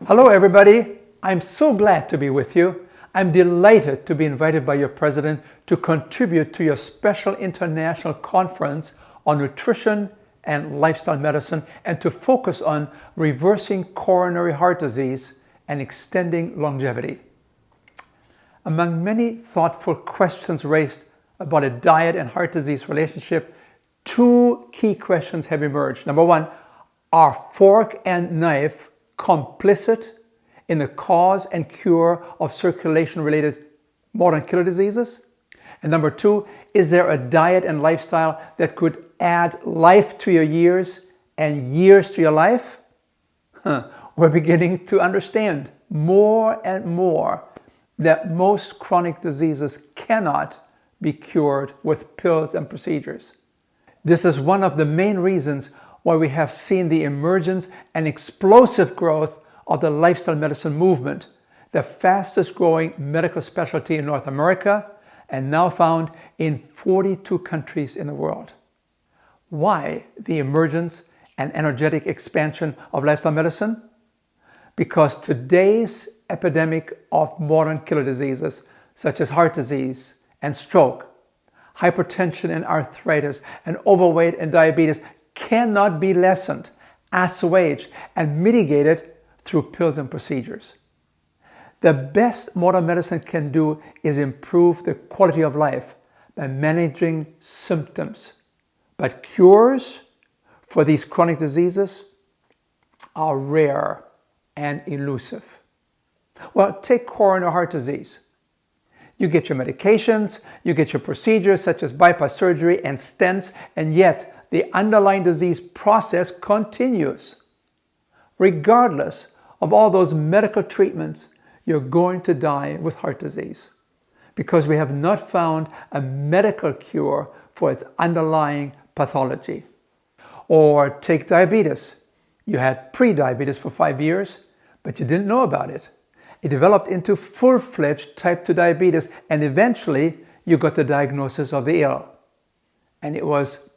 Hello everybody, I'm so glad to be with you. I'm delighted to be invited by your president to contribute to your special international conference on nutrition and lifestyle medicine and to focus on reversing coronary heart disease and extending longevity. Among many thoughtful questions raised about a diet and heart disease relationship, two key questions have emerged. Number one, are fork and knife complicit in the cause and cure of circulation-related modern killer diseases? And number two, is there a diet and lifestyle that could add life to your years and years to your life? We're beginning to understand more and more that most chronic diseases cannot be cured with pills and procedures. This is one of the main reasons why we have seen the emergence and explosive growth of the lifestyle medicine movement, the fastest growing medical specialty in North America and now found in 42 countries in the world. Why the emergence and energetic expansion of lifestyle medicine? Because today's epidemic of modern killer diseases such as heart disease and stroke, hypertension and arthritis, and overweight and diabetes cannot be lessened, assuaged, and mitigated through pills and procedures. The best modern medicine can do is improve the quality of life by managing symptoms. But cures for these chronic diseases are rare and elusive. Well, take coronary heart disease. You get your medications, you get your procedures such as bypass surgery and stents, and yet the underlying disease process continues. Regardless of all those medical treatments, you're going to die with heart disease because we have not found a medical cure for its underlying pathology. Or take diabetes. You had pre-diabetes for 5 years, but you didn't know about it. It developed into full-fledged type 2 diabetes, and eventually you got the diagnosis of the ill. And it was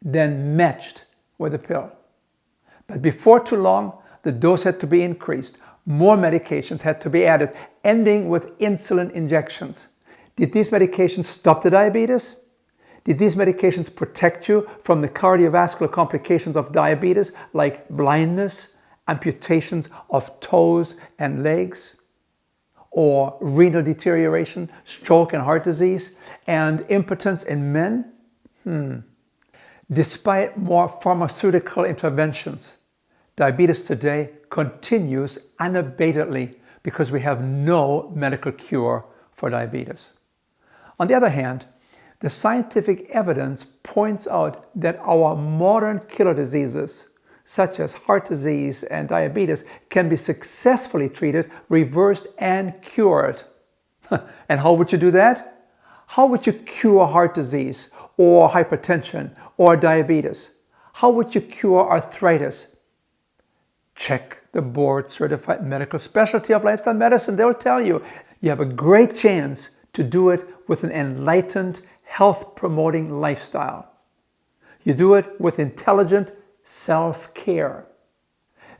then matched with a pill. But before too long, the dose had to be increased. More medications had to be added, ending with insulin injections. Did these medications stop the diabetes? Did these medications protect you from the cardiovascular complications of diabetes like blindness, amputations of toes and legs, or renal deterioration, stroke and heart disease, and impotence in men? Despite more pharmaceutical interventions, diabetes today continues unabatedly because we have no medical cure for diabetes. On the other hand, the scientific evidence points out that our modern killer diseases, such as heart disease and diabetes, can be successfully treated, reversed, and cured. And how would you do that? How would you cure heart disease or hypertension or diabetes? How would you cure arthritis? Check the board-certified medical specialty of lifestyle medicine. They'll tell you you have a great chance to do it with an enlightened, health-promoting lifestyle. You do it with intelligent self-care.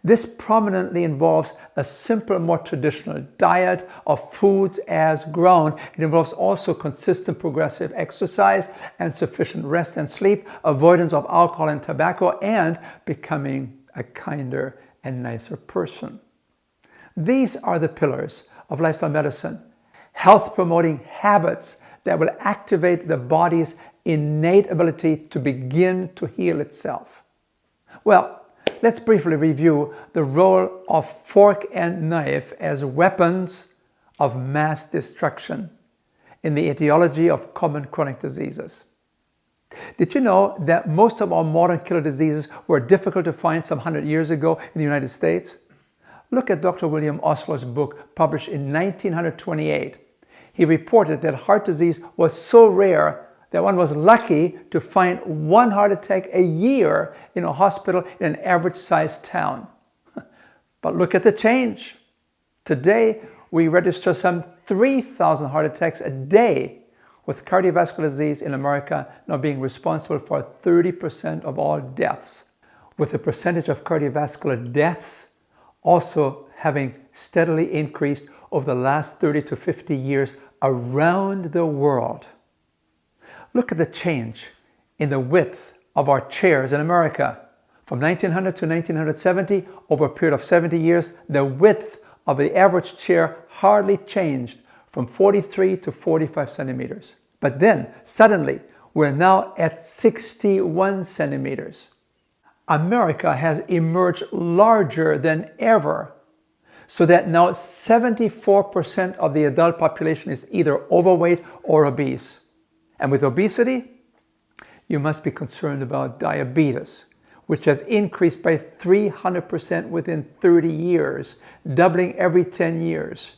This prominently involves a simple, more traditional diet of foods as grown. It involves also consistent progressive exercise and sufficient rest and sleep, avoidance of alcohol and tobacco, and becoming a kinder and nicer person. These are the pillars of lifestyle medicine, health-promoting habits that will activate the body's innate ability to begin to heal itself. Well, let's briefly review the role of fork and knife as weapons of mass destruction in the etiology of common chronic diseases. Did you know that most of our modern killer diseases were difficult to find some 100 years ago in the United States? Look at Dr. William Osler's book published in 1928. He reported that heart disease was so rare that one was lucky to find one heart attack a year in a hospital in an average-sized town. But look at the change. Today, we register some 3,000 heart attacks a day, with cardiovascular disease in America now being responsible for 30% of all deaths, with the percentage of cardiovascular deaths also having steadily increased over the last 30 to 50 years around the world. Look at the change in the width of our chairs in America. From 1900 to 1970, over a period of 70 years, the width of the average chair hardly changed from 43 to 45 centimeters. But then, suddenly, we're now at 61 centimeters. America has emerged larger than ever, so that now 74% of the adult population is either overweight or obese. And with obesity, you must be concerned about diabetes, which has increased by 300% within 30 years, doubling every 10 years.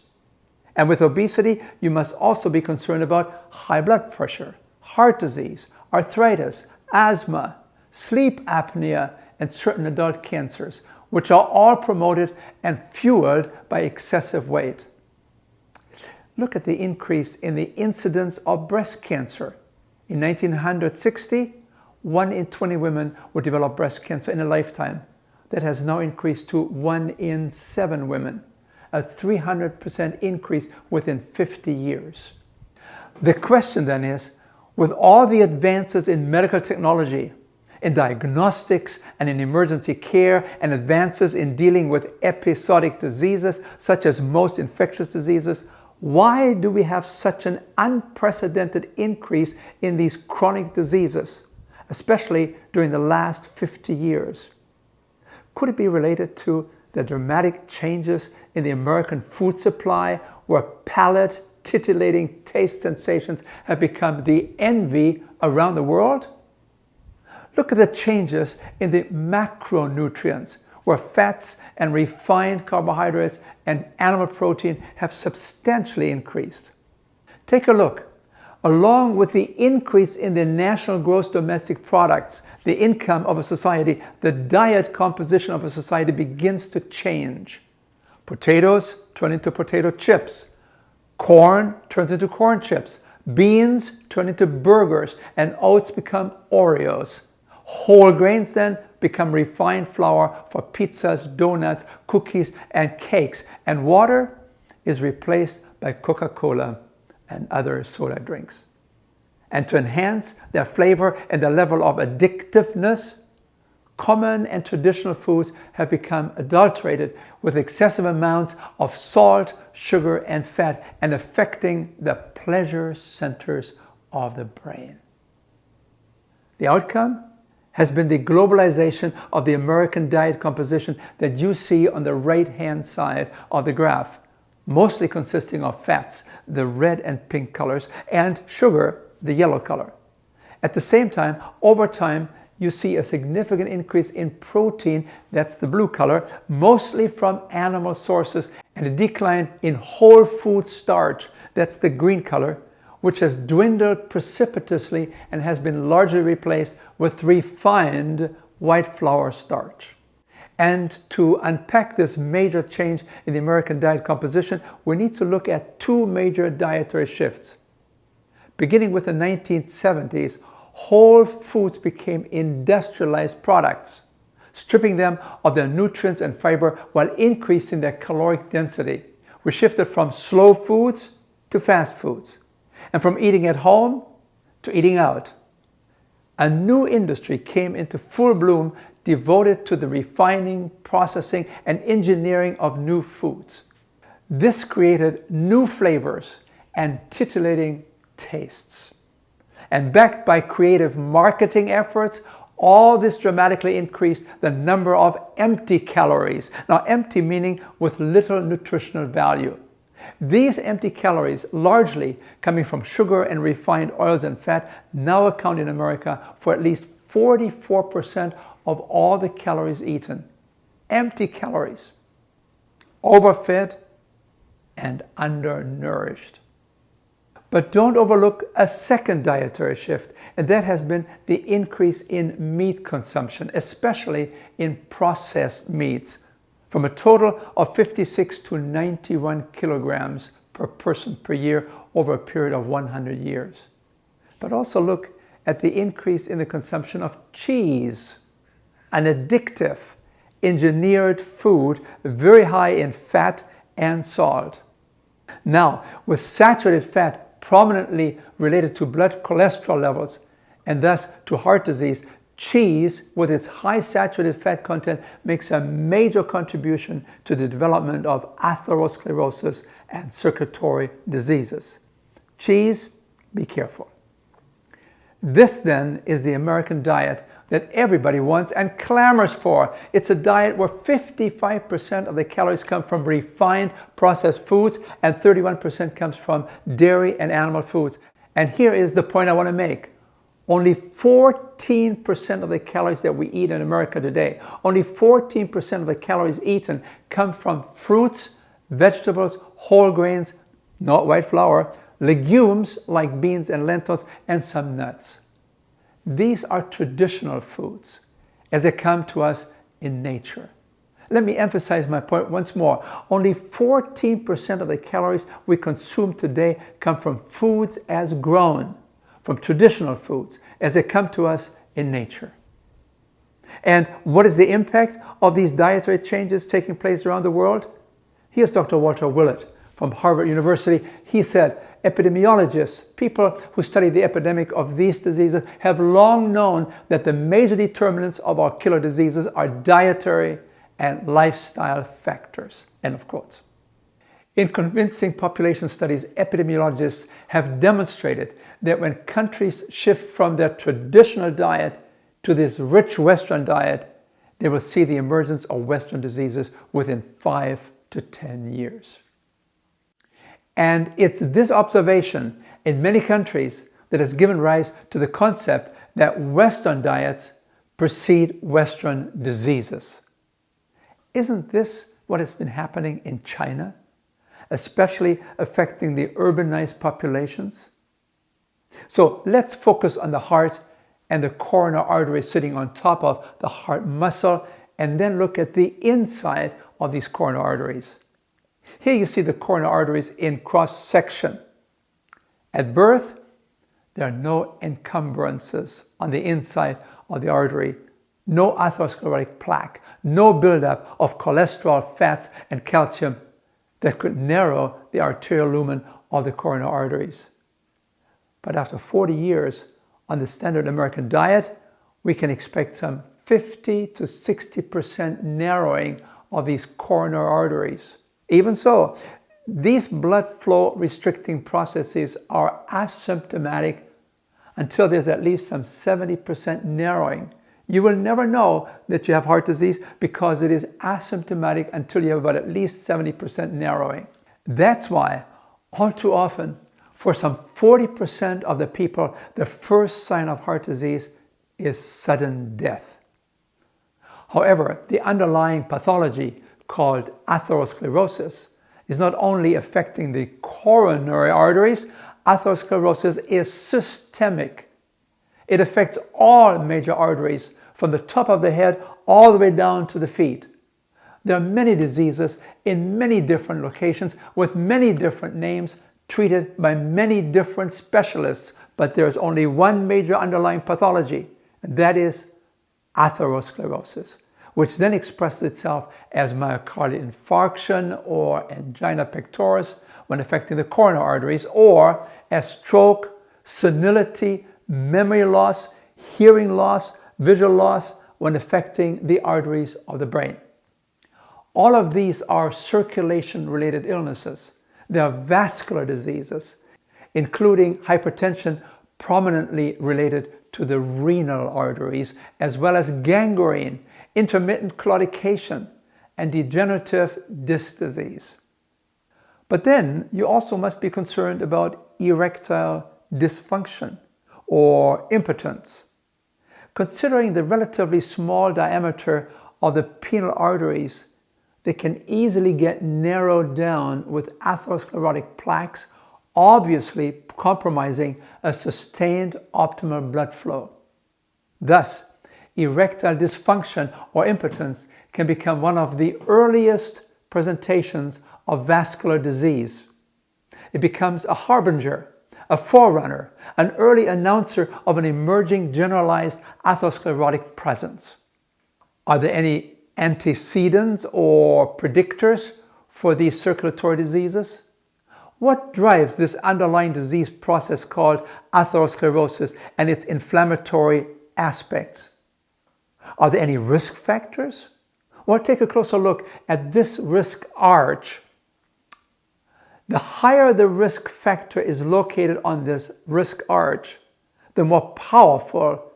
And with obesity, you must also be concerned about high blood pressure, heart disease, arthritis, asthma, sleep apnea, and certain adult cancers, which are all promoted and fueled by excessive weight. Look at the increase in the incidence of breast cancer. In 1960, 1 in 20 women would develop breast cancer in a lifetime. That has now increased to 1 in 7 women, a 300% increase within 50 years. The question then is, with all the advances in medical technology, in diagnostics and in emergency care, and advances in dealing with episodic diseases such as most infectious diseases, why do we have such an unprecedented increase in these chronic diseases, especially during the last 50 years? Could it be related to the dramatic changes in the American food supply, where palate titillating taste sensations have become the envy around the world? Look at the changes in the macronutrients, where fats and refined carbohydrates and animal protein have substantially increased. Take a look. Along with the increase in the national gross domestic products, the income of a society, the diet composition of a society begins to change. Potatoes turn into potato chips. Corn turns into corn chips. Beans turn into burgers, and oats become Oreos. Whole grains then become refined flour for pizzas, donuts, cookies, and cakes. And water is replaced by Coca-Cola and other soda drinks. And to enhance their flavor and the level of addictiveness, common and traditional foods have become adulterated with excessive amounts of salt, sugar, and fat, and affecting the pleasure centers of the brain. The outcome has been the globalization of the American diet composition that you see on the right-hand side of the graph, mostly consisting of fats, the red and pink colors, and sugar, the yellow color. At the same time, over time, you see a significant increase in protein, that's the blue color, mostly from animal sources, and a decline in whole food starch, that's the green color, which has dwindled precipitously and has been largely replaced with refined white flour starch. And to unpack this major change in the American diet composition, we need to look at two major dietary shifts. Beginning with the 1970s, whole foods became industrialized products, stripping them of their nutrients and fiber while increasing their caloric density. We shifted from slow foods to fast foods, and from eating at home to eating out. A new industry came into full bloom devoted to the refining, processing, and engineering of new foods. This created new flavors and titillating tastes. And backed by creative marketing efforts, all this dramatically increased the number of empty calories. Now, empty meaning with little nutritional value. These empty calories, largely coming from sugar and refined oils and fat, now account in America for at least 44% of all the calories eaten. Empty calories. Overfed and undernourished. But don't overlook a second dietary shift, and that has been the increase in meat consumption, especially in processed meats, from a total of 56 to 91 kilograms per person per year over a period of 100 years. But also look at the increase in the consumption of cheese, an addictive engineered food very high in fat and salt. Now, with saturated fat prominently related to blood cholesterol levels and thus to heart disease, cheese, with its high saturated fat content, makes a major contribution to the development of atherosclerosis and circulatory diseases. Cheese, be careful. This then is the American diet that everybody wants and clamors for. It's a diet where 55% of the calories come from refined processed foods and 31% comes from dairy and animal foods. And here is the point I want to make. Only 14% of the calories that we eat in America today, only 14% of the calories eaten come from fruits, vegetables, whole grains, not white flour, legumes like beans and lentils, and some nuts. These are traditional foods as they come to us in nature. Let me emphasize my point once more. Only 14% of the calories we consume today come from foods as grown, from traditional foods as they come to us in nature. And what is the impact of these dietary changes taking place around the world? Here's Dr. Walter Willett from Harvard University. He said, epidemiologists, people who study the epidemic of these diseases, have long known that the major determinants of our killer diseases are dietary and lifestyle factors. End of quotes. In convincing population studies, epidemiologists have demonstrated that when countries shift from their traditional diet to this rich Western diet, they will see the emergence of Western diseases within 5 to 10 years. And it's this observation in many countries that has given rise to the concept that Western diets precede Western diseases. Isn't this what has been happening in China, especially affecting the urbanized populations? So let's focus on the heart and the coronary artery sitting on top of the heart muscle, and then look at the inside of these coronary arteries. Here you see the coronary arteries in cross-section. At birth, there are no encumbrances on the inside of the artery, no atherosclerotic plaque, no buildup of cholesterol, fats, and calcium that could narrow the arterial lumen of the coronary arteries. But after 40 years on the standard American diet, we can expect some 50 to 60% narrowing of these coronary arteries. Even so, these blood flow restricting processes are asymptomatic until there's at least some 70% narrowing. You will never know that you have heart disease because it is asymptomatic until you have about at least 70% narrowing. That's why, all too often, for some 40% of the people, the first sign of heart disease is sudden death. However, the underlying pathology called atherosclerosis is not only affecting the coronary arteries, atherosclerosis is systemic. It affects all major arteries from the top of the head all the way down to the feet. There are many diseases in many different locations with many different names treated by many different specialists, but there's only one major underlying pathology, and that is atherosclerosis, which then expresses itself as myocardial infarction or angina pectoris when affecting the coronary arteries, or as stroke, senility, memory loss, hearing loss, visual loss when affecting the arteries of the brain. All of these are circulation-related illnesses. They are vascular diseases, including hypertension prominently related to the renal arteries, as well as gangrene, intermittent claudication, and degenerative disc disease. But then you also must be concerned about erectile dysfunction or impotence. Considering the relatively small diameter of the penile arteries, they can easily get narrowed down with atherosclerotic plaques, obviously compromising a sustained optimal blood flow. Thus, erectile dysfunction or impotence can become one of the earliest presentations of vascular disease. It becomes a harbinger, a forerunner, an early announcer of an emerging generalized atherosclerotic presence. Are there any antecedents or predictors for these circulatory diseases? What drives this underlying disease process called atherosclerosis and its inflammatory aspects? Are there any risk factors? Well, take a closer look at this risk arch. The higher the risk factor is located on this risk arch, the more powerful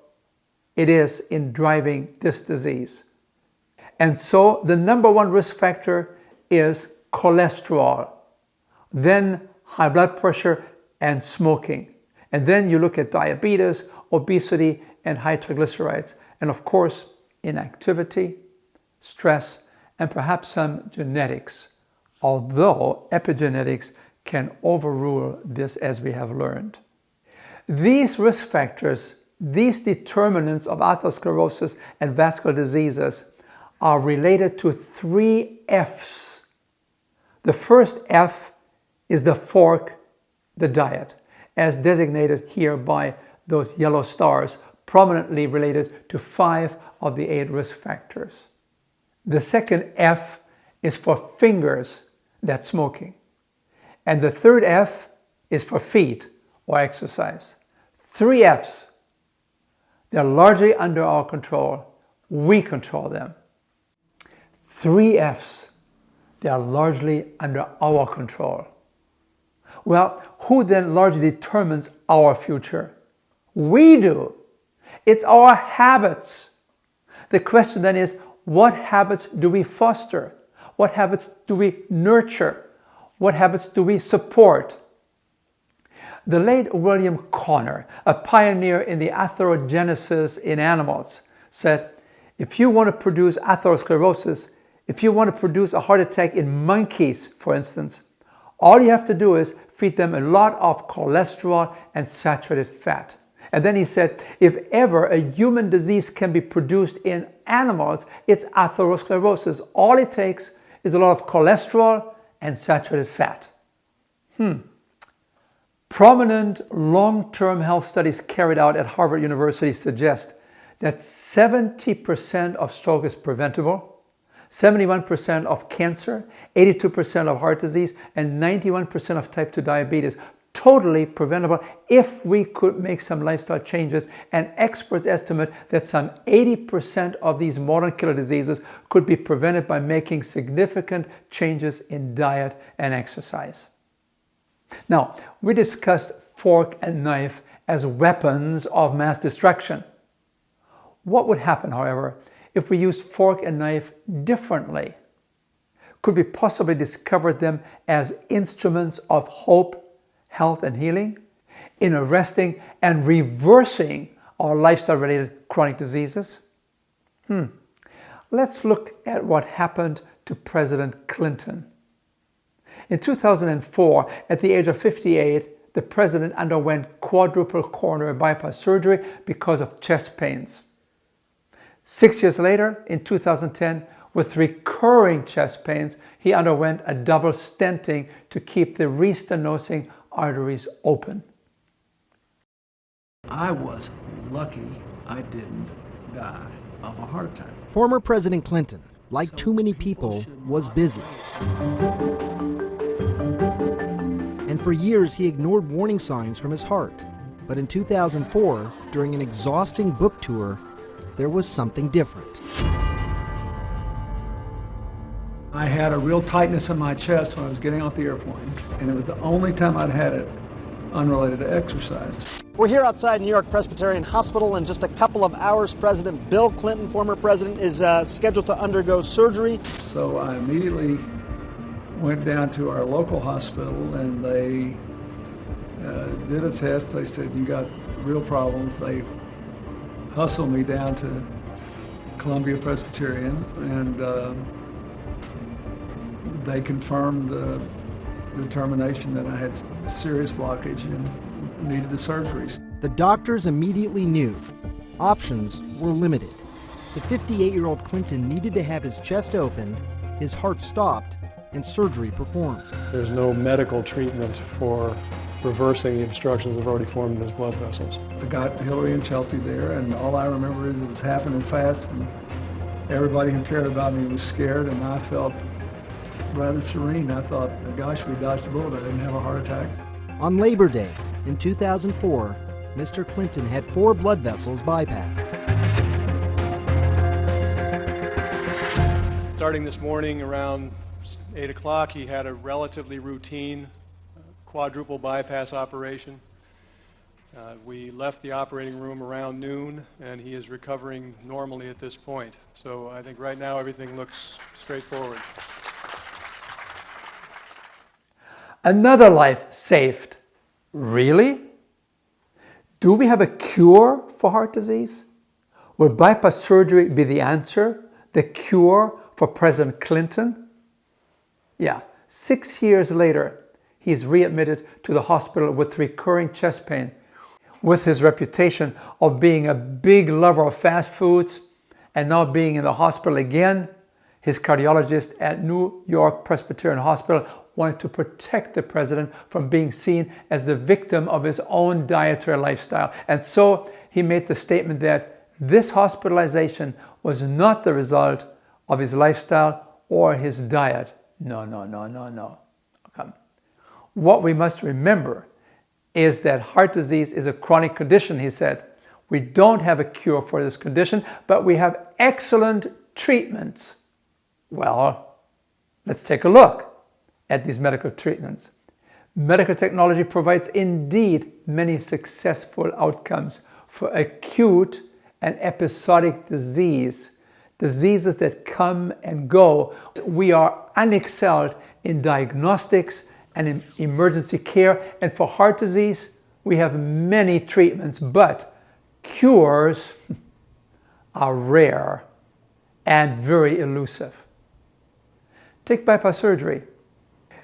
it is in driving this disease. And so the number one risk factor is cholesterol, then high blood pressure and smoking. And then you look at diabetes, obesity, and high triglycerides. And of course, inactivity, stress, and perhaps some genetics, although epigenetics can overrule this, as we have learned. These risk factors, these determinants of atherosclerosis and vascular diseases are related to 3 F's. The first F is the fork, the diet, as designated here by those yellow stars, prominently related to 5 of the 8 risk factors. The second F is for fingers, that's smoking. And the third F is for feet, or exercise. 3 F's. They're largely under our control. We control them. 3 F's. They are largely under our control. Well, who then largely determines our future? We do. It's our habits. The question then is, what habits do we foster? What habits do we nurture? What habits do we support? The late William Conner, a pioneer in the atherogenesis in animals, said, if you want to produce atherosclerosis, if you want to produce a heart attack in monkeys, for instance, all you have to do is feed them a lot of cholesterol and saturated fat. And then he said, if ever a human disease can be produced in animals, it's atherosclerosis. All it takes is a lot of cholesterol and saturated fat. Prominent long-term health studies carried out at Harvard University suggest that 70% of stroke is preventable, 71% of cancer, 82% of heart disease, and 91% of type 2 diabetes. Totally preventable if we could make some lifestyle changes, and experts estimate that some 80% of these modern killer diseases could be prevented by making significant changes in diet and exercise. Now, we discussed fork and knife as weapons of mass destruction. What would happen, however, if we used fork and knife differently? Could we possibly discover them as instruments of hope, health, and healing in arresting and reversing our lifestyle-related chronic diseases? Let's look at what happened to President Clinton. In 2004, at the age of 58, the president underwent quadruple coronary bypass surgery because of chest pains. 6 years later, in 2010, with recurring chest pains, he underwent a double stenting to keep the restenosing arteries open. I was lucky I didn't die of a heart attack. Former President Clinton, like too many people, was busy. And for years he ignored warning signs from his heart. But in 2004, during an exhausting book tour, there was something different. I had a real tightness in my chest when I was getting off the airplane, and it was the only time I'd had it unrelated to exercise. We're here outside New York Presbyterian Hospital. In just a couple of hours, President Bill Clinton, former president, is scheduled to undergo surgery. So I immediately went down to our local hospital, and they did a test. They said, you got real problems. They hustled me down to Columbia Presbyterian, and they confirmed the determination that I had serious blockage and needed the surgeries. The doctors immediately knew options were limited. The 58-year-old Clinton needed to have his chest opened, his heart stopped, and surgery performed. There's no medical treatment for reversing the obstructions that have already formed in his blood vessels. I got Hillary and Chelsea there, and all I remember is it was happening fast, and Everybody who cared about me was scared, and I felt rather serene. I thought, gosh, we dodged a bullet. I didn't have a heart attack. On Labor Day in 2004, Mr. Clinton had 4 blood vessels bypassed. Starting this morning around 8 o'clock, he had a relatively routine quadruple bypass operation. We left the operating room around noon, and he is recovering normally at this point. So I think right now everything looks straightforward. Another life saved. Really? Do we have a cure for heart disease? Will bypass surgery be the answer, the cure for President Clinton? Yeah, 6 years later, he is readmitted to the hospital with recurring chest pain. With his reputation of being a big lover of fast foods and now being in the hospital again, his cardiologist at New York Presbyterian Hospital wanted to protect the president from being seen as the victim of his own dietary lifestyle. And so he made the statement that this hospitalization was not the result of his lifestyle or his diet. No. Come. What we must remember is that heart disease is a chronic condition, he said. We don't have a cure for this condition, but we have excellent treatments. Well, let's take a look at these medical treatments. Medical technology provides indeed many successful outcomes for acute and episodic diseases that come and go. We are unexcelled in diagnostics and in emergency care, and for heart disease, we have many treatments, but cures are rare and very elusive. Take bypass surgery.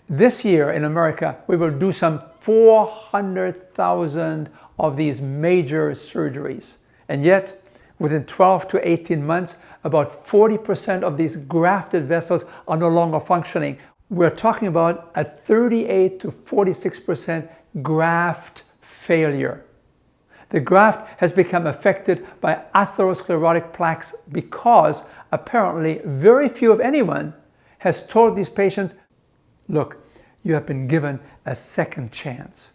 This year in America, we will do some 400,000 of these major surgeries. And yet, within 12 to 18 months, about 40% of these grafted vessels are no longer functioning. We're talking about a 38 to 46% graft failure. The graft has become affected by atherosclerotic plaques because apparently very few, if anyone, has told these patients, look, you have been given a second chance.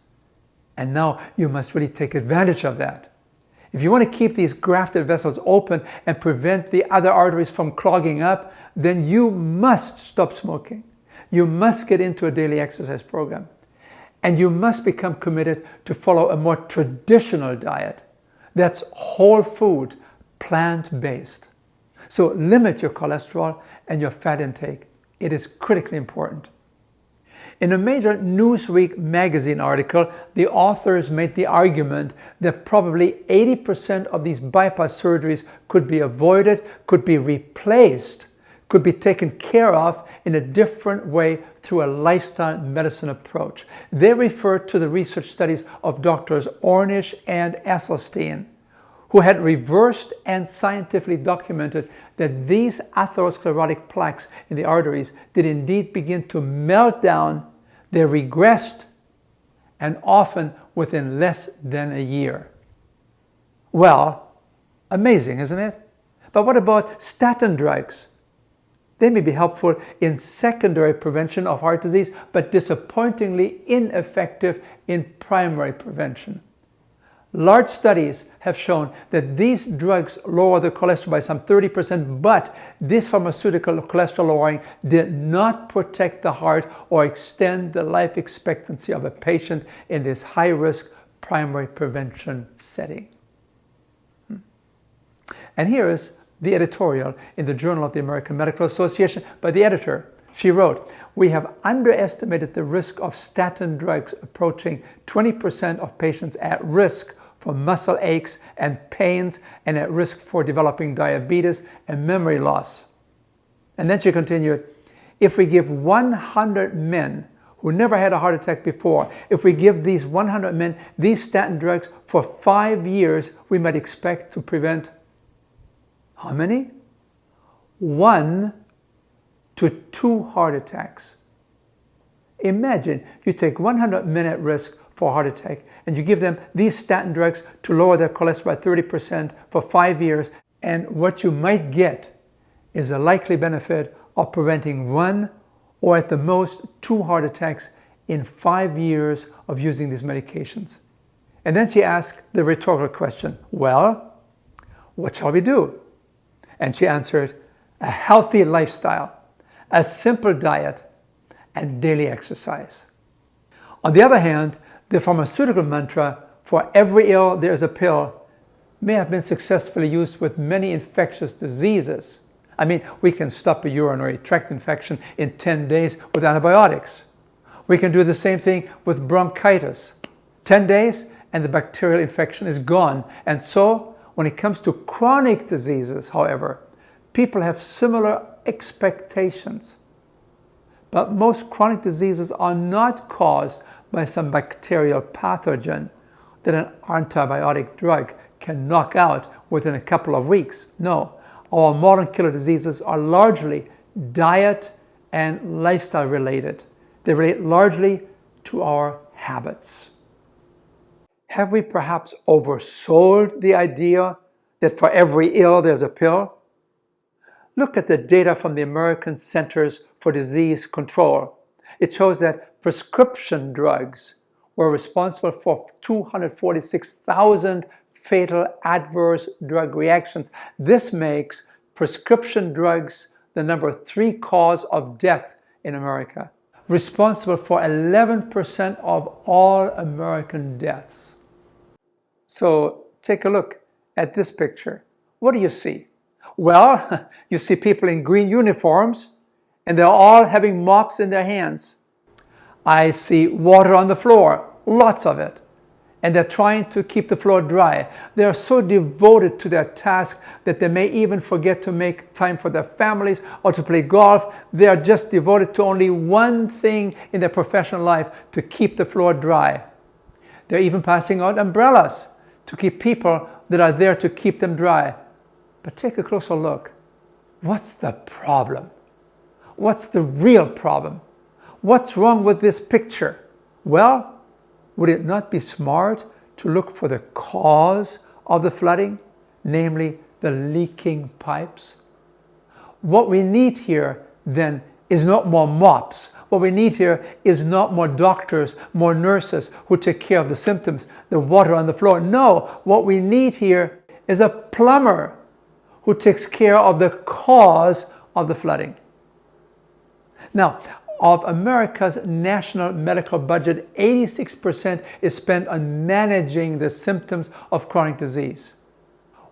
And now you must really take advantage of that. If you want to keep these grafted vessels open and prevent the other arteries from clogging up, then you must stop smoking. You must get into a daily exercise program. And you must become committed to follow a more traditional diet that's whole food, plant-based. So limit your cholesterol and your fat intake. It is critically important. In a major Newsweek magazine article, the authors made the argument that probably 80% of these bypass surgeries could be avoided, could be replaced, could be taken care of in a different way through a lifestyle medicine approach. They refer to the research studies of Drs. Ornish and Esselstyn, who had reversed and scientifically documented that these atherosclerotic plaques in the arteries did indeed begin to melt down. They regressed, and often within less than a year. Well, amazing, isn't it? But what about statin drugs? They may be helpful in secondary prevention of heart disease, but disappointingly ineffective in primary prevention. Large studies have shown that these drugs lower the cholesterol by some 30%, but this pharmaceutical cholesterol lowering did not protect the heart or extend the life expectancy of a patient in this high-risk primary prevention setting. And here is the editorial in the Journal of the American Medical Association by the editor. She wrote, "We have underestimated the risk of statin drugs, approaching 20% of patients at risk for muscle aches and pains and at risk for developing diabetes and memory loss." And then she continued, "If we give 100 men who never had a heart attack before, if we give these 100 men these statin drugs for 5 years, we might expect to prevent how many? 1 to 2 heart attacks." Imagine you take 100 men at risk for a heart attack and you give them these statin drugs to lower their cholesterol by 30% for 5 years, and what you might get is a likely benefit of preventing 1 or at the most 2 heart attacks in 5 years of using these medications. And then she asked the rhetorical question, well, what shall we do? And she answered, a healthy lifestyle, a simple diet, and daily exercise. On the other hand, the pharmaceutical mantra, for every ill there is a pill, may have been successfully used with many infectious diseases. I mean, we can stop a urinary tract infection in 10 days with antibiotics. We can do the same thing with bronchitis. 10 days and the bacterial infection is gone. And so, when it comes to chronic diseases, however, people have similar expectations. But most chronic diseases are not caused by some bacterial pathogen that an antibiotic drug can knock out within a couple of weeks. No, our modern killer diseases are largely diet and lifestyle related. They relate largely to our habits. Have we perhaps oversold the idea that for every ill there's a pill? Look at the data from the American Centers for Disease Control. It shows that prescription drugs were responsible for 246,000 fatal adverse drug reactions. This makes prescription drugs the number 3 cause of death in America, responsible for 11% of all American deaths. So take a look at this picture. What do you see? Well, you see people in green uniforms, and they're all having mops in their hands. I see water on the floor, lots of it, and they're trying to keep the floor dry. They are so devoted to their task that they may even forget to make time for their families or to play golf. They are just devoted to only one thing in their professional life, to keep the floor dry. They're even passing out umbrellas to keep people that are there to keep them dry. But take a closer look. What's the problem? What's the real problem? What's wrong with this picture? Well, would it not be smart to look for the cause of the flooding, namely the leaking pipes? What we need here, then, is not more mops. What we need here is not more doctors, more nurses who take care of the symptoms, the water on the floor. No, what we need here is a plumber who takes care of the cause of the flooding. Now, of America's national medical budget, 86% is spent on managing the symptoms of chronic disease.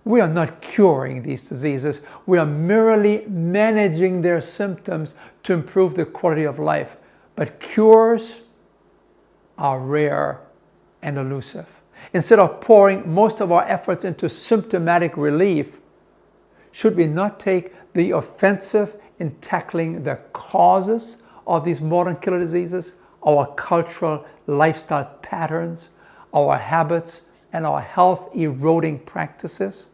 We are not curing these diseases. We are merely managing their symptoms to improve the quality of life. But cures are rare and elusive. Instead of pouring most of our efforts into symptomatic relief, should we not take the offensive in tackling the causes of these modern killer diseases, our cultural lifestyle patterns, our habits, and our health eroding practices?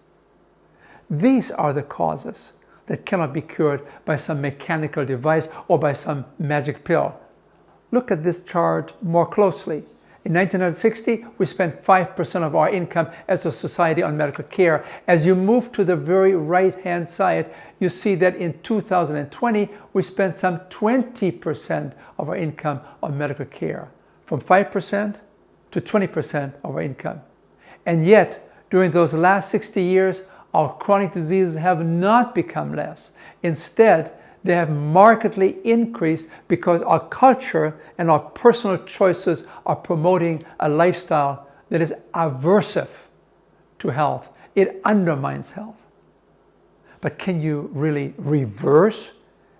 These are the causes that cannot be cured by some mechanical device or by some magic pill. Look at this chart more closely. In 1960, we spent 5% of our income as a society on medical care. As you move to the very right-hand side, you see that in 2020, we spent some 20% of our income on medical care, from 5% to 20% of our income. And yet, during those last 60 years, our chronic diseases have not become less. Instead, they have markedly increased because our culture and our personal choices are promoting a lifestyle that is aversive to health. It undermines health. But can you really reverse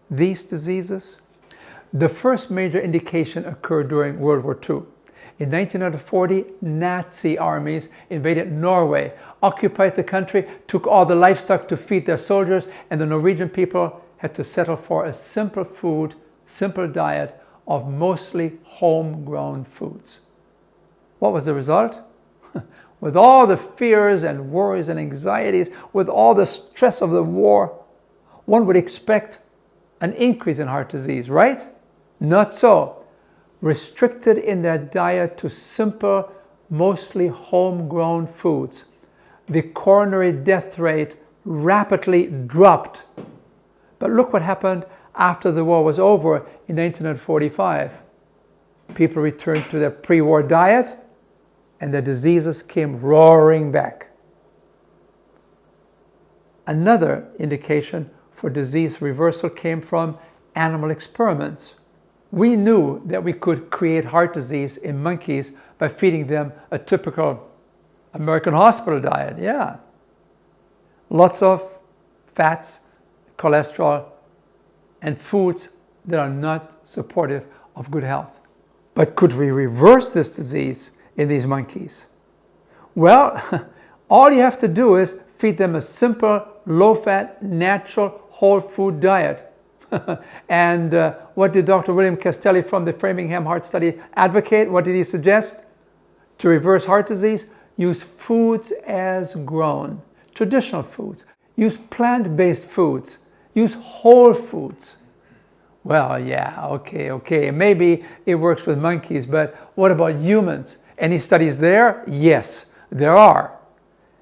these diseases? The first major indication occurred during World War II. In 1940, Nazi armies invaded Norway, occupied the country, took all the livestock to feed their soldiers, and the Norwegian people had to settle for a simple food, simple diet of mostly homegrown foods. What was the result? With all the fears and worries and anxieties, with all the stress of the war, one would expect an increase in heart disease, right? Not so. Restricted in their diet to simple, mostly homegrown foods, the coronary death rate rapidly dropped But look what happened after the war was over in 1945. People returned to their pre-war diet, and the diseases came roaring back. Another indication for disease reversal came from animal experiments. We knew that we could create heart disease in monkeys by feeding them a typical American hospital diet. Yeah. Lots of fats, cholesterol, and foods that are not supportive of good health. But could we reverse this disease in these monkeys? Well, all you have to do is feed them a simple, low-fat, natural, whole food diet. And what did Dr. William Castelli from the Framingham Heart Study advocate? What did he suggest? To reverse heart disease, use foods as grown, traditional foods. Use plant-based foods. Use whole foods. Well, yeah, okay. Maybe it works with monkeys, but what about humans? Any studies there? Yes, there are.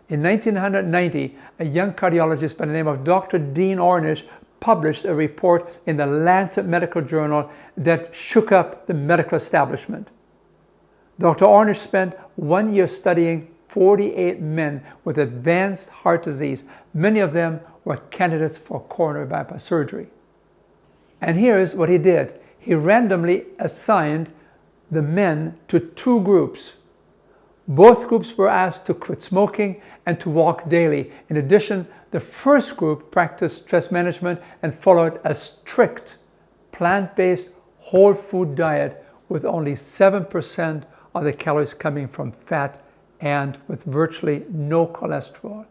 In 1990, a young cardiologist by the name of Dr. Dean Ornish published a report in the Lancet Medical Journal that shook up the medical establishment. Dr. Ornish spent 1 year studying 48 men with advanced heart disease. Many of them were candidates for coronary bypass surgery. And here's what he did. He randomly assigned the men to two groups. Both groups were asked to quit smoking and to walk daily. In addition, the first group practiced stress management and followed a strict plant-based whole food diet with only 7% of the calories coming from fat and with virtually no cholesterol.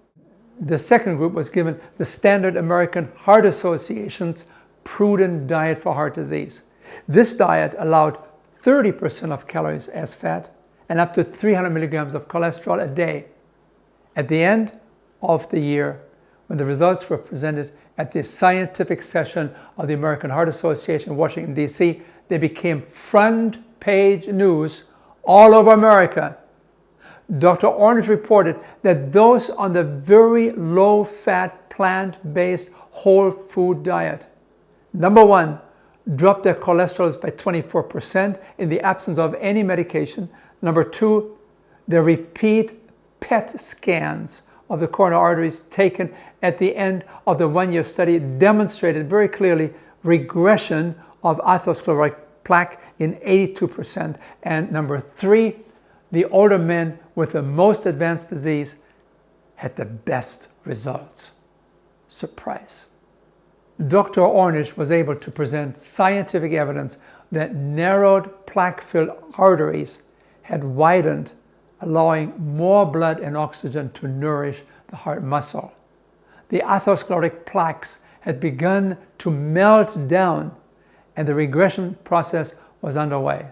The second group was given the standard American Heart Association's prudent diet for heart disease. This diet allowed 30% of calories as fat and up to 300 milligrams of cholesterol a day. At the end of the year, when the results were presented at the scientific session of the American Heart Association in Washington, D.C., they became front page news all over America. Dr. Ornish reported that those on the very low-fat, plant-based whole food diet, number one, dropped their cholesterols by 24% in the absence of any medication. Number two, their repeat PET scans of the coronary arteries taken at the end of the 1 year study demonstrated very clearly regression of atherosclerotic plaque in 82%. And number three, the older men with the most advanced disease had the best results. Surprise. Dr. Ornish was able to present scientific evidence that narrowed plaque-filled arteries had widened, allowing more blood and oxygen to nourish the heart muscle. The atherosclerotic plaques had begun to melt down, and the regression process was underway.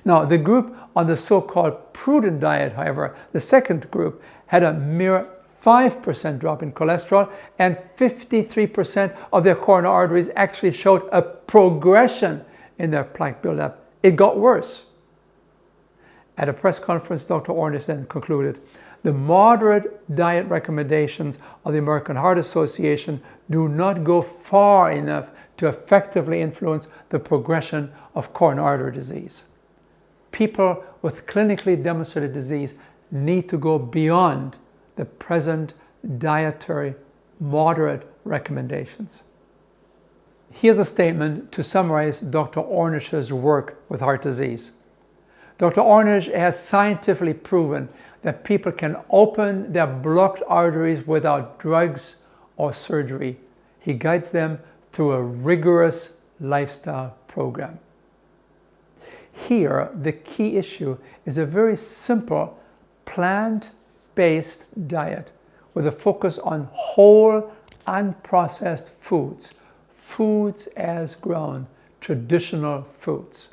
Now, the group on the so-called prudent diet, however, the second group, had a mere 5% drop in cholesterol, and 53% of their coronary arteries actually showed a progression in their plaque buildup. It got worse. At a press conference, Dr. Ornish then concluded, the moderate diet recommendations of the American Heart Association do not go far enough to effectively influence the progression of coronary artery disease. People with clinically demonstrated disease need to go beyond the present dietary moderate recommendations. Here's a statement to summarize Dr. Ornish's work with heart disease. Dr. Ornish has scientifically proven that people can open their blocked arteries without drugs or surgery. He guides them through a rigorous lifestyle program. Here, the key issue is a very simple plant-based diet with a focus on whole, unprocessed foods, foods as grown, traditional foods.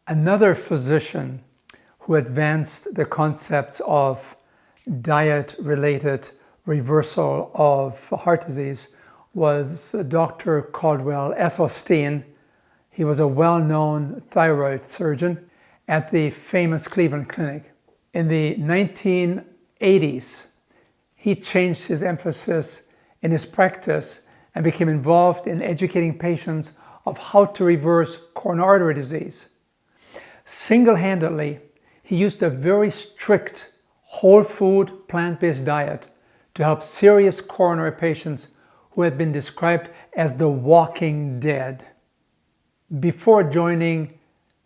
Another physician who advanced the concepts of diet-related reversal of heart disease was Dr. Caldwell Esselstyn. He was a well-known thyroid surgeon at the famous Cleveland Clinic. In the 1980s, he changed his emphasis in his practice and became involved in educating patients of how to reverse coronary artery disease. Single-handedly, he used a very strict whole food, plant-based diet to help serious coronary patients who had been described as the walking dead. Before joining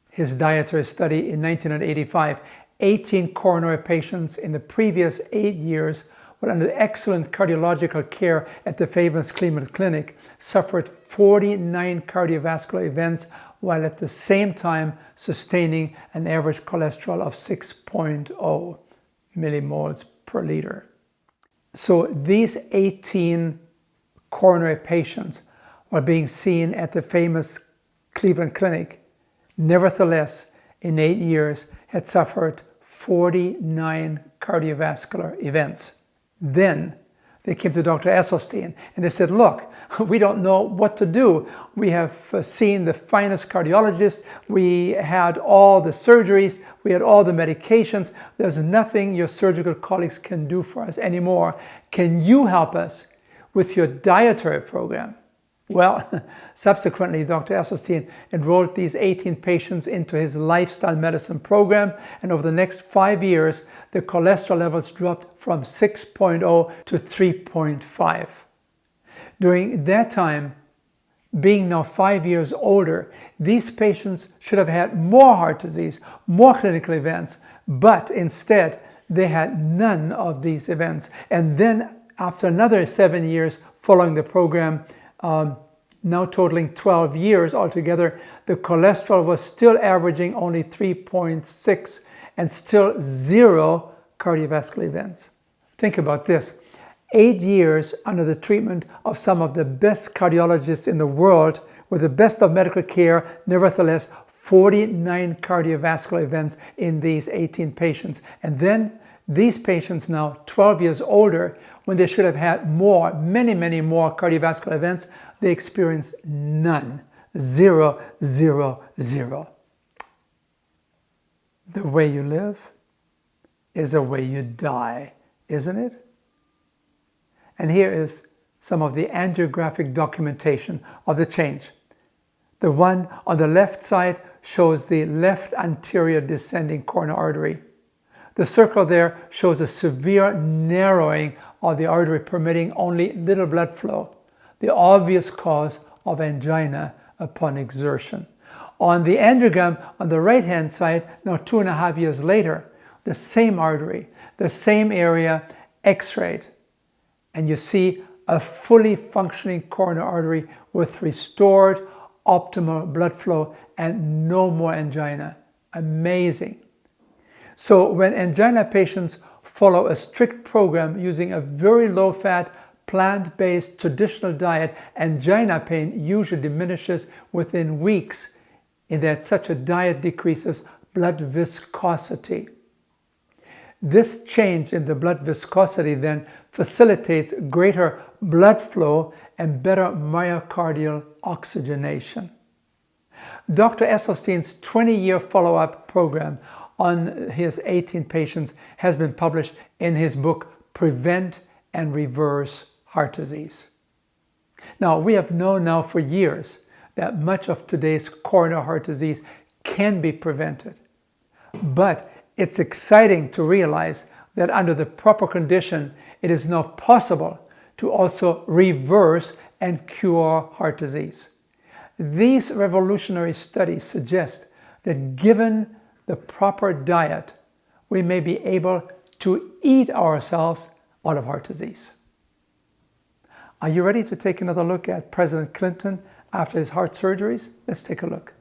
his dietary study in 1985, 18 coronary patients in the previous 8 years were under excellent cardiological care at the famous Cleveland Clinic suffered 49 cardiovascular events while at the same time sustaining an average cholesterol of 6.0 millimoles per liter. So these 18 coronary patients were being seen at the famous Cleveland Clinic. Nevertheless, in 8 years, had suffered 49 cardiovascular events. Then they came to Dr. Esselstyn and they said, look, we don't know what to do. We have seen the finest cardiologists. We had all the surgeries. We had all the medications. There's nothing your surgical colleagues can do for us anymore. Can you help us with your dietary program? Well, subsequently, Dr. Esselstyn enrolled these 18 patients into his lifestyle medicine program, and over the next 5 years, the cholesterol levels dropped from 6.0 to 3.5. During that time, being now 5 years older, these patients should have had more heart disease, more clinical events, but instead, they had none of these events. And then, after another 7 years following the program, now totaling 12 years altogether, the cholesterol was still averaging only 3.6 and still 0 cardiovascular events. Think about this. 8 years under the treatment of some of the best cardiologists in the world with the best of medical care, nevertheless, 49 cardiovascular events in these 18 patients. And then these patients now 12 years older, when they should have had more, many more cardiovascular events, they experienced none. 0, 0, 0. The way you live is the way you die, isn't it? And here is some of the angiographic documentation of the change. The one on the left side shows the left anterior descending coronary artery. The circle there shows a severe narrowing of the artery permitting only little blood flow, the obvious cause of angina upon exertion. On the angiogram on the right-hand side, now 2.5 years later, the same artery, the same area, x-rayed, and you see a fully functioning coronary artery with restored optimal blood flow and no more angina. Amazing. So when angina patients follow a strict program using a very low-fat, plant-based traditional diet, angina pain usually diminishes within weeks in that such a diet decreases blood viscosity. This change in the blood viscosity then facilitates greater blood flow and better myocardial oxygenation. Dr. Esselstyn's 20-year follow-up program on his 18 patients has been published in his book, Prevent and Reverse Heart Disease. Now, we have known now for years that much of today's coronary heart disease can be prevented. But it's exciting to realize that under the proper condition, it is now possible to also reverse and cure heart disease. These revolutionary studies suggest that given the proper diet, we may be able to eat ourselves out of heart disease. Are you ready to take another look at President Clinton after his heart surgeries? Let's take a look.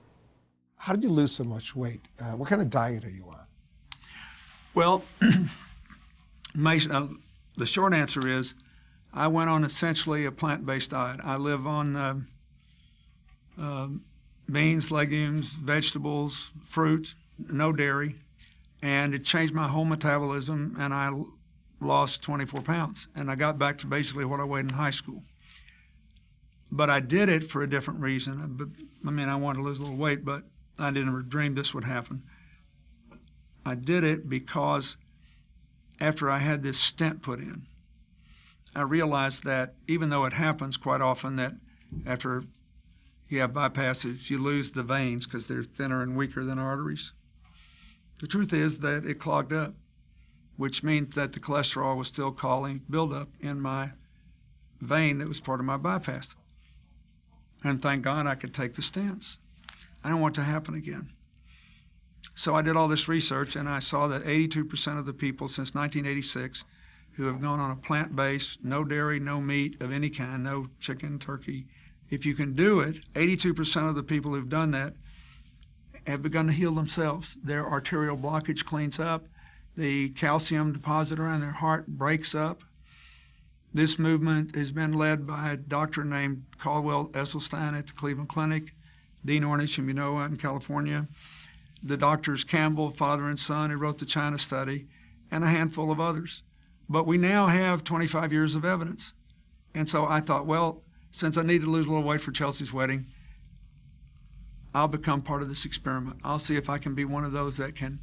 How did you lose so much weight? What kind of diet are you on? Well, the short answer is I went on essentially a plant-based diet. I live on beans, legumes, vegetables, fruit, no dairy, and it changed my whole metabolism, and I lost 24 pounds, and I got back to basically what I weighed in high school. But I did it for a different reason. I wanted to lose a little weight, but I didn't dream this would happen. I did it because after I had this stent put in, I realized that even though it happens quite often that after you have bypasses, you lose the veins because they're thinner and weaker than arteries. The truth is that it clogged up, which means that the cholesterol was still causing buildup in my vein that was part of my bypass. And thank God I could take the stents. I don't want it to happen again. So I did all this research, and I saw that 82% of the people since 1986 who have gone on a plant-based, no dairy, no meat of any kind, no chicken, turkey, if you can do it, 82% of the people who've done that have begun to heal themselves. Their arterial blockage cleans up. The calcium deposit around their heart breaks up. This movement has been led by a doctor named Caldwell Esselstyn at the Cleveland Clinic, Dean Ornish, whom you know, out in California, the doctors Campbell, father and son, who wrote the China study, and a handful of others. But we now have 25 years of evidence. And so I thought, well, since I need to lose a little weight for Chelsea's wedding, I'll become part of this experiment. I'll see if I can be one of those that can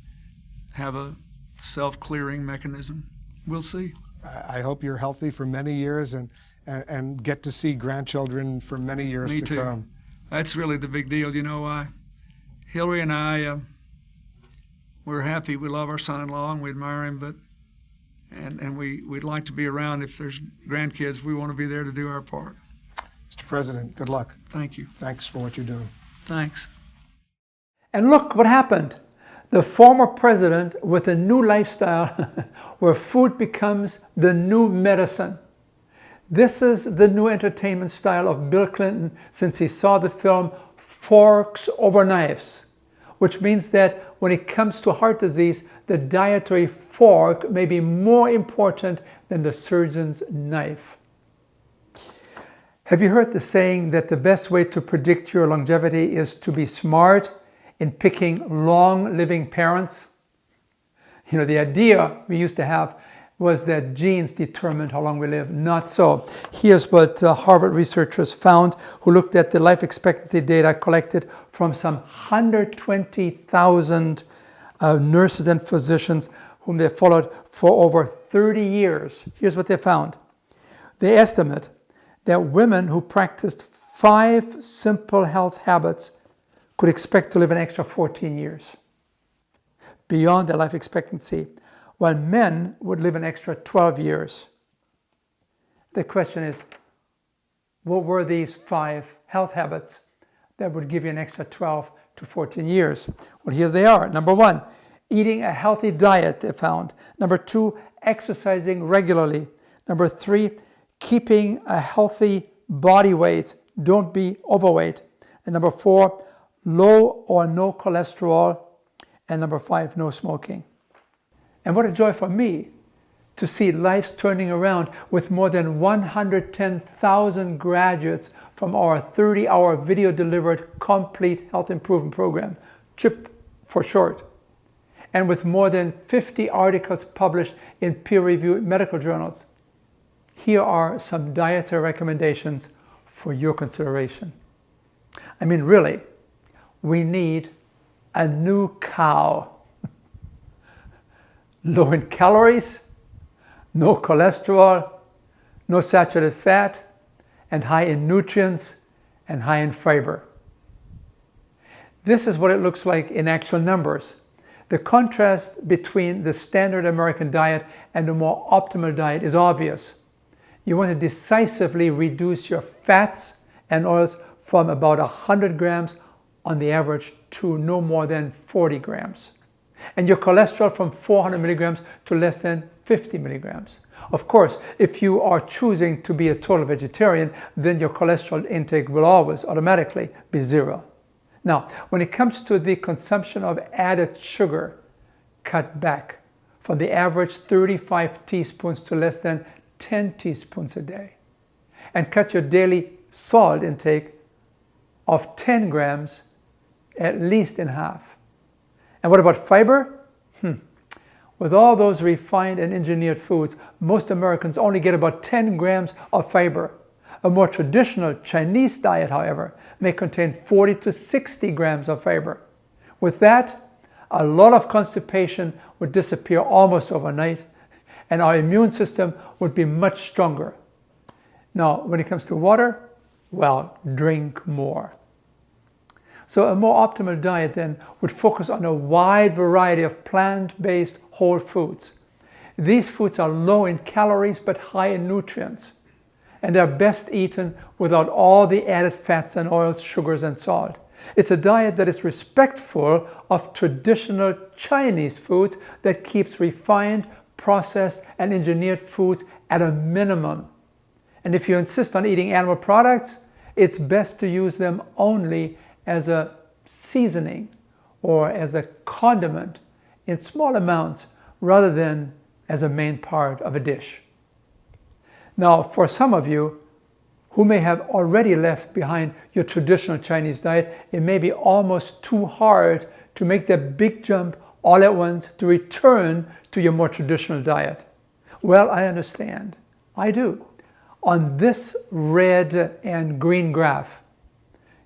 have a self-clearing mechanism. We'll see. I hope you're healthy for many years and get to see grandchildren for many years Me to too. come. That's really the big deal. You know, Hillary and I, we're happy. We love our son-in-law and we admire him, but we'd like to be around. If there's grandkids, we want to be there to do our part. Mr. President, good luck. Thank you. Thanks for what you're doing. Thanks. And look what happened. The former president with a new lifestyle where food becomes the new medicine. This is the new entertainment style of Bill Clinton since he saw the film Forks Over Knives, which means that when it comes to heart disease, the dietary fork may be more important than the surgeon's knife. Have you heard the saying that the best way to predict your longevity is to be smart in picking long-living parents? You know, the idea we used to have was that genes determined how long we live. Not so. Here's what Harvard researchers found who looked at the life expectancy data collected from some 120,000 nurses and physicians whom they followed for over 30 years. Here's what they found. They estimate that women who practiced 5 simple health habits could expect to live an extra 14 years beyond their life expectancy, while men would live an extra 12 years. The question is, what were these 5 health habits that would give you an extra 12 to 14 years? Well, here they are. Number 1, eating a healthy diet, they found. Number 2, exercising regularly. Number 3, keeping a healthy body weight. Don't be overweight. And number 4, low or no cholesterol. And number 5, no smoking. And what a joy for me to see lives turning around with more than 110,000 graduates from our 30-hour video-delivered complete health improvement program, CHIP for short, and with more than 50 articles published in peer-reviewed medical journals. Here are some dietary recommendations for your consideration. I mean, really, we need a new cow. Low in calories, no cholesterol, no saturated fat, and high in nutrients and high in fiber. This is what it looks like in actual numbers. The contrast between the standard American diet and the more optimal diet is obvious. You want to decisively reduce your fats and oils from about 100 grams on the average to no more than 40 grams. And your cholesterol from 400 milligrams to less than 50 milligrams. Of course, if you are choosing to be a total vegetarian, then your cholesterol intake will always automatically be 0. Now, when it comes to the consumption of added sugar, cut back from the average 35 teaspoons to less than 10 teaspoons a day. And cut your daily salt intake of 10 grams at least in half. And what about fiber? With all those refined and engineered foods, most Americans only get about 10 grams of fiber. A more traditional Chinese diet, however, may contain 40 to 60 grams of fiber. With that, a lot of constipation would disappear almost overnight, and our immune system would be much stronger. Now, when it comes to water, well, drink more. So a more optimal diet then would focus on a wide variety of plant-based whole foods. These foods are low in calories but high in nutrients, and they're best eaten without all the added fats and oils, sugars and salt. It's a diet that is respectful of traditional Chinese foods, that keeps refined, processed and engineered foods at a minimum. And if you insist on eating animal products, it's best to use them only as a seasoning or as a condiment in small amounts rather than as a main part of a dish. Now, for some of you who may have already left behind your traditional Chinese diet, it may be almost too hard to make that big jump all at once to return to your more traditional diet. Well, I understand. I do. On this red and green graph,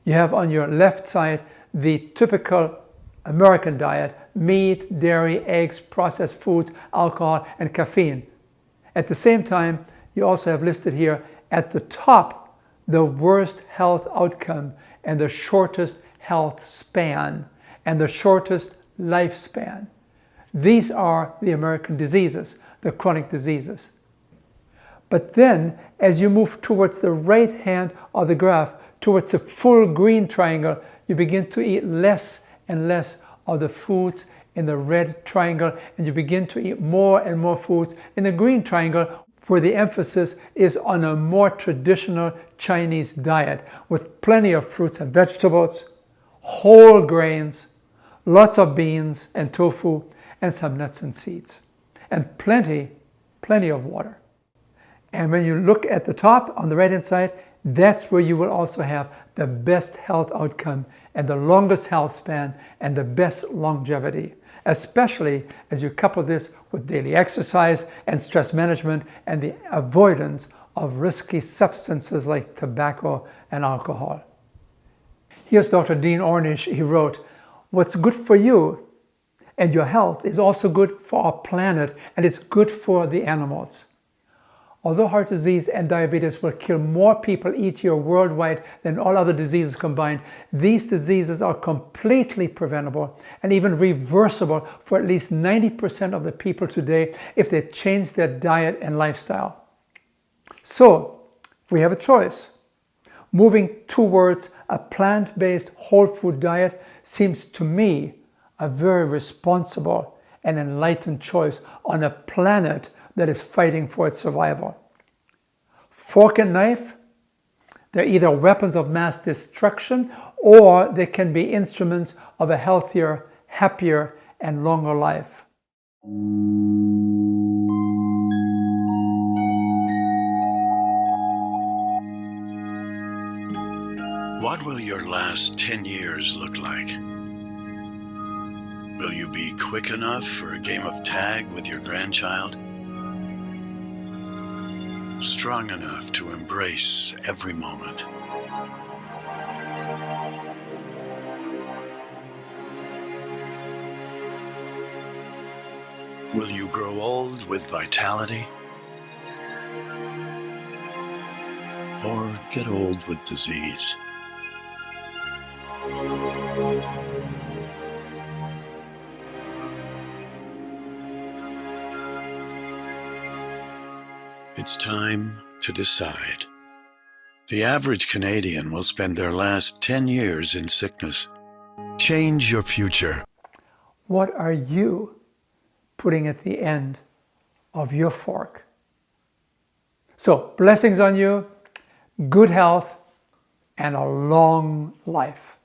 you have on your left side the typical American diet: meat, dairy, eggs, processed foods, alcohol, and caffeine. At the same time, you also have listed here at the top the worst health outcome and the shortest health span and the shortest lifespan. These are the American diseases, the chronic diseases. But then, as you move towards the right hand of the graph, towards the full green triangle, you begin to eat less and less of the foods in the red triangle, and you begin to eat more and more foods in the green triangle, where the emphasis is on a more traditional Chinese diet with plenty of fruits and vegetables, whole grains, lots of beans and tofu, and some nuts and seeds, and plenty of water. And when you look at the top on the right hand side, that's where you will also have the best health outcome and the longest health span and the best longevity, especially as you couple this with daily exercise and stress management and the avoidance of risky substances like tobacco and alcohol. Here's Dr. Dean Ornish. He wrote, "What's good for you and your health is also good for our planet, and it's good for the animals." Although heart disease and diabetes will kill more people each year worldwide than all other diseases combined, these diseases are completely preventable and even reversible for at least 90% of the people today if they change their diet and lifestyle. So, we have a choice. Moving towards a plant-based whole food diet seems to me a very responsible and enlightened choice on a planet that is fighting for its survival. Fork and knife, they're either weapons of mass destruction or they can be instruments of a healthier, happier, and longer life. What will your last 10 years look like? Will you be quick enough for a game of tag with your grandchild? Strong enough to embrace every moment? Will you grow old with vitality? Or get old with disease? It's time to decide. The average Canadian will spend their last 10 years in sickness. Change your future. What are you putting at the end of your fork? So, blessings on you, good health, and a long life.